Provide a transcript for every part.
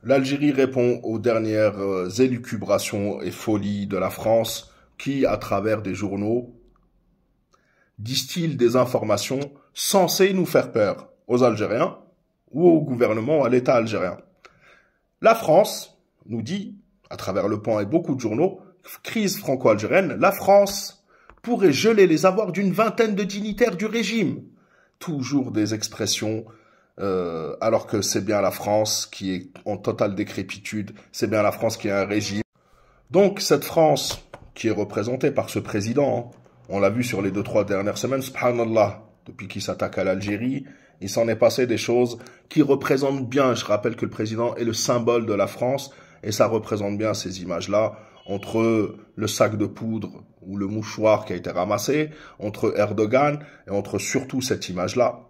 L'Algérie répond aux dernières élucubrations et folies de la France qui, à travers des journaux, distille des informations censées nous faire peur aux Algériens ou au gouvernement, à l'État algérien. La France nous dit, à travers Le Pan et beaucoup de journaux, crise franco-algérienne, la France pourrait geler les avoirs d'une vingtaine de dignitaires du régime. Toujours des expressions, alors que c'est bien la France qui est en totale décrépitude, c'est bien la France qui a un régime. Donc cette France, qui est représentée par ce président, on l'a vu sur les 2-3 dernières semaines, subhanallah, depuis qu'il s'attaque à l'Algérie, il s'en est passé des choses qui représentent bien, je rappelle que le président est le symbole de la France, et ça représente bien ces images-là, entre le sac de poudre ou le mouchoir qui a été ramassé, entre Erdogan et entre surtout cette image-là,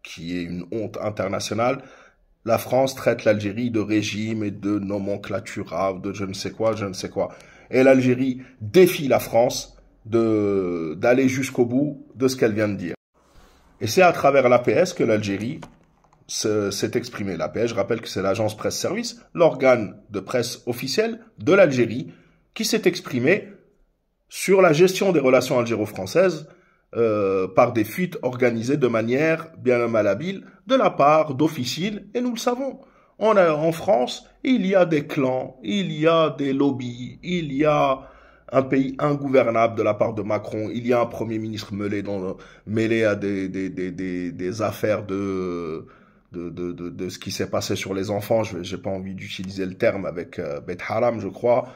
qui est une honte internationale. La France traite l'Algérie de régime et de nomenclatura, de je ne sais quoi, je ne sais quoi. Et l'Algérie défie la France d'aller jusqu'au bout de ce qu'elle vient de dire. Et c'est à travers l'APS que l'Algérie s'est exprimée. L'APS, je rappelle que c'est l'agence presse-service, l'organe de presse officiel de l'Algérie, qui s'est exprimé sur la gestion des relations algéro-françaises par des fuites organisées de manière bien malhabile de la part d'officines, et nous le savons. En France, il y a des clans, il y a des lobbies, il y a un pays ingouvernable de la part de Macron, il y a un Premier ministre mêlé à des affaires de ce qui s'est passé sur les enfants, j'ai pas envie d'utiliser le terme avec Bet Haram, je crois,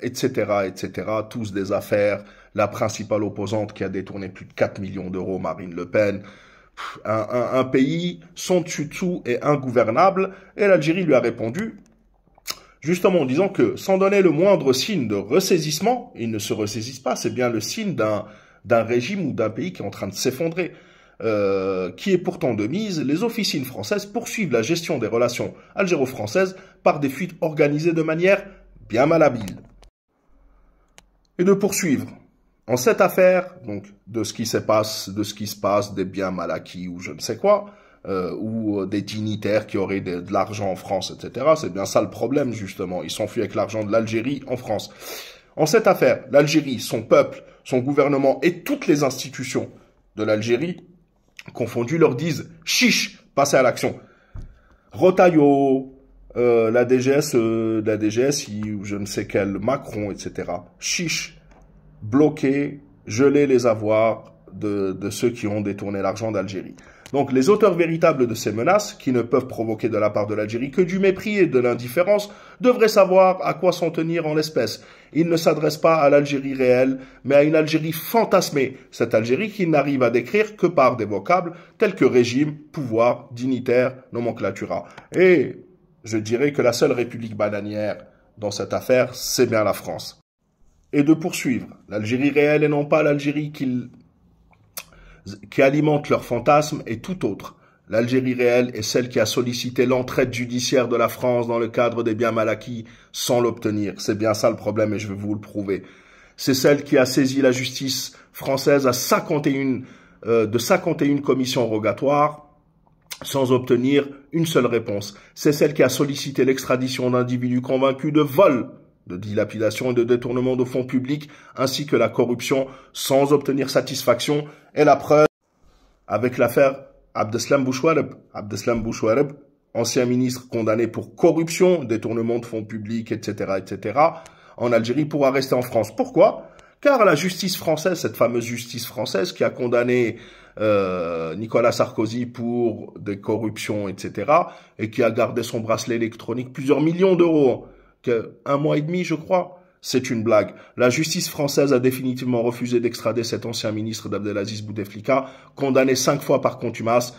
etc., etc., tous des affaires, la principale opposante qui a détourné plus de 4 millions d'euros, Marine Le Pen, un pays sans dessus-dessous et ingouvernable, et l'Algérie lui a répondu, justement en disant que sans donner le moindre signe de ressaisissement, ils ne se ressaisissent pas, c'est bien le signe d'un régime ou d'un pays qui est en train de s'effondrer, qui est pourtant de mise, les officines françaises poursuivent la gestion des relations algéro-françaises par des fuites organisées de manière bien malhabile. Et de poursuivre en cette affaire, donc de ce qui se passe, des biens mal acquis ou je ne sais quoi, ou des dignitaires qui auraient de l'argent en France, etc. C'est bien ça le problème, justement. Ils s'enfuient avec l'argent de l'Algérie en France. En cette affaire, l'Algérie, son peuple, son gouvernement et toutes les institutions de l'Algérie, confondus, leur disent « chiche, passez à l'action ». Rotaillot, la DGSI, ou je ne sais quel, Macron, etc. Chiche, bloquer, geler les avoirs de ceux qui ont détourné l'argent d'Algérie. Donc les auteurs véritables de ces menaces, qui ne peuvent provoquer de la part de l'Algérie que du mépris et de l'indifférence, devraient savoir à quoi s'en tenir en l'espèce. Ils ne s'adressent pas à l'Algérie réelle, mais à une Algérie fantasmée, cette Algérie qui n'arrive à décrire que par des vocables tels que régime, pouvoir, dignitaire, nomenclatura. Et je dirais que la seule république bananière dans cette affaire, c'est bien la France. Et de poursuivre l'Algérie réelle et non pas l'Algérie qui alimente leurs fantasmes et tout autre. L'Algérie réelle est celle qui a sollicité l'entraide judiciaire de la France dans le cadre des biens mal acquis sans l'obtenir. C'est bien ça le problème et je vais vous le prouver. C'est celle qui a saisi la justice française de 51 commissions rogatoires sans obtenir une seule réponse. C'est celle qui a sollicité l'extradition d'individus convaincus de vol, de dilapidation et de détournement de fonds publics, ainsi que la corruption, sans obtenir satisfaction, et la preuve avec l'affaire Abdeslam Bouchouareb. Abdeslam Bouchouareb, ancien ministre condamné pour corruption, détournement de fonds publics, etc., etc., en Algérie pourra rester en France. Pourquoi? Car la justice française, cette fameuse justice française qui a condamné Nicolas Sarkozy pour des corruptions, etc., et qui a gardé son bracelet électronique plusieurs millions d'euros, un mois et demi, je crois. C'est une blague. La justice française a définitivement refusé d'extrader cet ancien ministre d'Abdelaziz Bouteflika, condamné 5 fois par contumace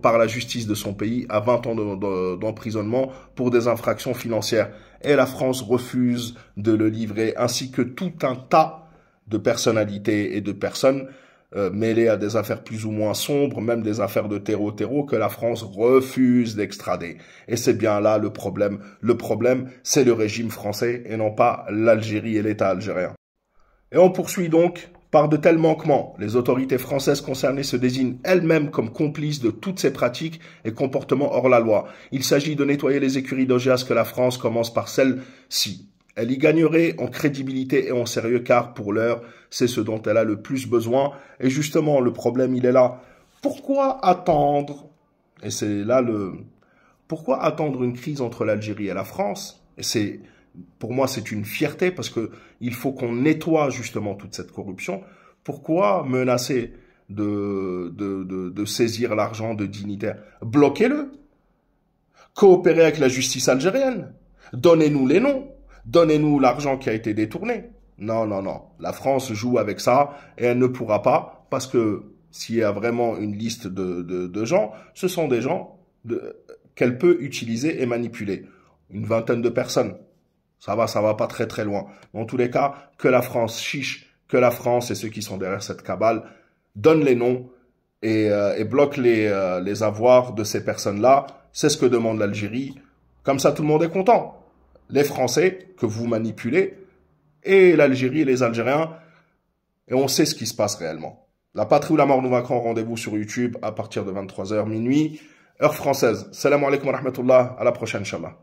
par la justice de son pays à 20 ans d'emprisonnement pour des infractions financières. Et la France refuse de le livrer, ainsi que tout un tas de personnalités et de personnes mêlées à des affaires plus ou moins sombres, même des affaires de terreau que la France refuse d'extrader. Et c'est bien là le problème. Le problème, c'est le régime français et non pas l'Algérie et l'État algérien. Et on poursuit donc par de tels manquements. Les autorités françaises concernées se désignent elles-mêmes comme complices de toutes ces pratiques et comportements hors la loi. Il s'agit de nettoyer les écuries d'Augias que la France commence par celle-ci. Elle y gagnerait en crédibilité et en sérieux car, pour l'heure, c'est ce dont elle a le plus besoin. Et justement, le problème, il est là. Pourquoi attendre? Et c'est là Pourquoi attendre une crise entre l'Algérie et la France? Et pour moi, c'est une fierté parce que il faut qu'on nettoie justement toute cette corruption. Pourquoi menacer de saisir l'argent de dignitaires? Bloquez-le. Coopérez avec la justice algérienne. Donnez-nous les noms. Donnez-nous l'argent qui a été détourné. Non, non, non. La France joue avec ça et elle ne pourra pas parce que s'il y a vraiment une liste de gens, ce sont des gens qu'elle peut utiliser et manipuler. Une vingtaine de personnes. Ça va pas très très loin. En tous les cas, que la France chiche, que la France et ceux qui sont derrière cette cabale donnent les noms et bloquent les avoirs de ces personnes-là. C'est ce que demande l'Algérie. Comme ça, tout le monde est content. Les Français que vous manipulez et l'Algérie et les Algériens. Et on sait ce qui se passe réellement. La patrie ou la mort, nous vaincrons. Rendez-vous sur YouTube à partir de 23h minuit, heure française. Salam alaikum wa rahmatullah. À la prochaine, Inch'Allah.